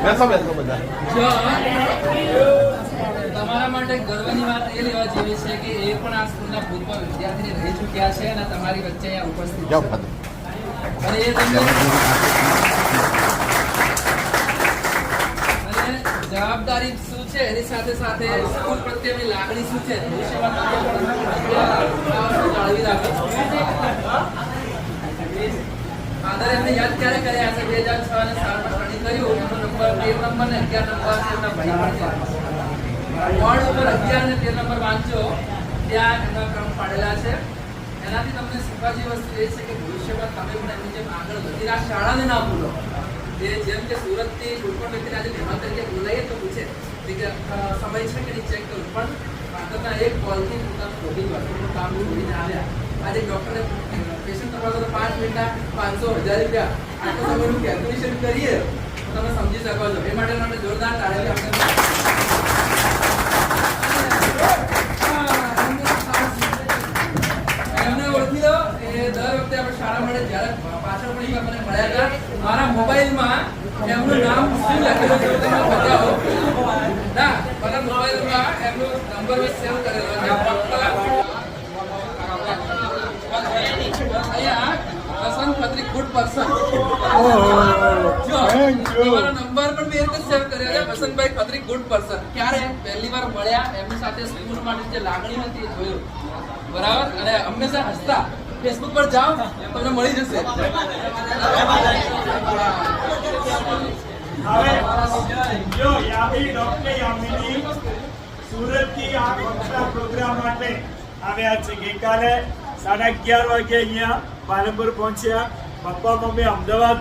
બેસો બેસો બધા. તમારા માટે ગર્વની વાત એ લેવા જેવી છે કે એ પણ આ સ્કૂલના ભૂતપૂર્વ વિદ્યાર્થી રહી ચૂક્યા છે અને તમારી વચ્ચે અહીંયા ઉપસ્થિત છે. અને એ તમને અને જવાબદારી શું છે એની સાથે સાથે સ્કૂલ પ્રત્યેની લાગણી શું છે ભવિષ્યમાં તમે પણ જાળવી રાખો. ફાધર એમને યાદ ક્યારે કર્યા છે? 2006 અને 7 માં સ્ટડી કર્યું. એનો નંબર 13 નંબર ને 11 નંબર છે. એમના ભાઈ પણ છે. વોર્ડ ઉપર 11 અને 13 નંબર વાંચો, ત્યાં એમના ક્રમ પાડેલા છે. એનાથી તમને શીખવા જેવી વસ્તુ એ છે કે ભવિષ્યમાં તમે પણ એમની જેમ આગળ વધી આ શાળાને ના ભૂલો. જેમ કે સુરતથી કોઈ પણ વ્યક્તિને આજે મહેમાન તરીકે બોલાવીએ તો પૂછે કે સમય છે કે નહીં ચેક કરું, પણ ફાધરના એક કોલથી પોતાનું બધી વસ્તુનું કામ છોડીને આવ્યા. આજે ડોક્ટરે પેશન્ટ કરવા તો 5 મિનિટના 500 1000 રૂપિયા આટલો સમયનું કેલ્ક્યુલેશન કરીએ તો તમે સમજી શકો છો. એ માટે જોરદાર તાળીઓ આપણે એમને ઓળખી લો. એ દર વખતે આપણે શાળા મળે જ્યારે પાછળ પણ મને મળ્યા હતા. મારા મોબાઈલમાં એમનું નામ શું લખેલું છે તમે બતાવો. ના, મારા મોબાઈલમાં એમનો નંબર સેવ કરેલો છે. વસંત ખત્રી ગુડ પર્સન. તમારો નંબર પણ મેં સેવ કર્યો છે. Vasantbhai Khatri good person. ક્યારે પહેલી વાર મળ્યા એમની સાથે સ્કૂલ માટે જે લાગણી હતી એ જોયું. બરાબર. અને હંમેશા હસતા. ફેસબુક પર જાઓ તમને મળી જશે. હવે જો યામી ડોક્ટર યામિની સુરતથી આ કક્ષા પ્રોગ્રામ માટે આવ્યા છે. ગઈકાલે 11:30 વાગે અહીંયા પાલનપુર પહોંચ્યા. પપ્પા મમ્મી અમદાવાદ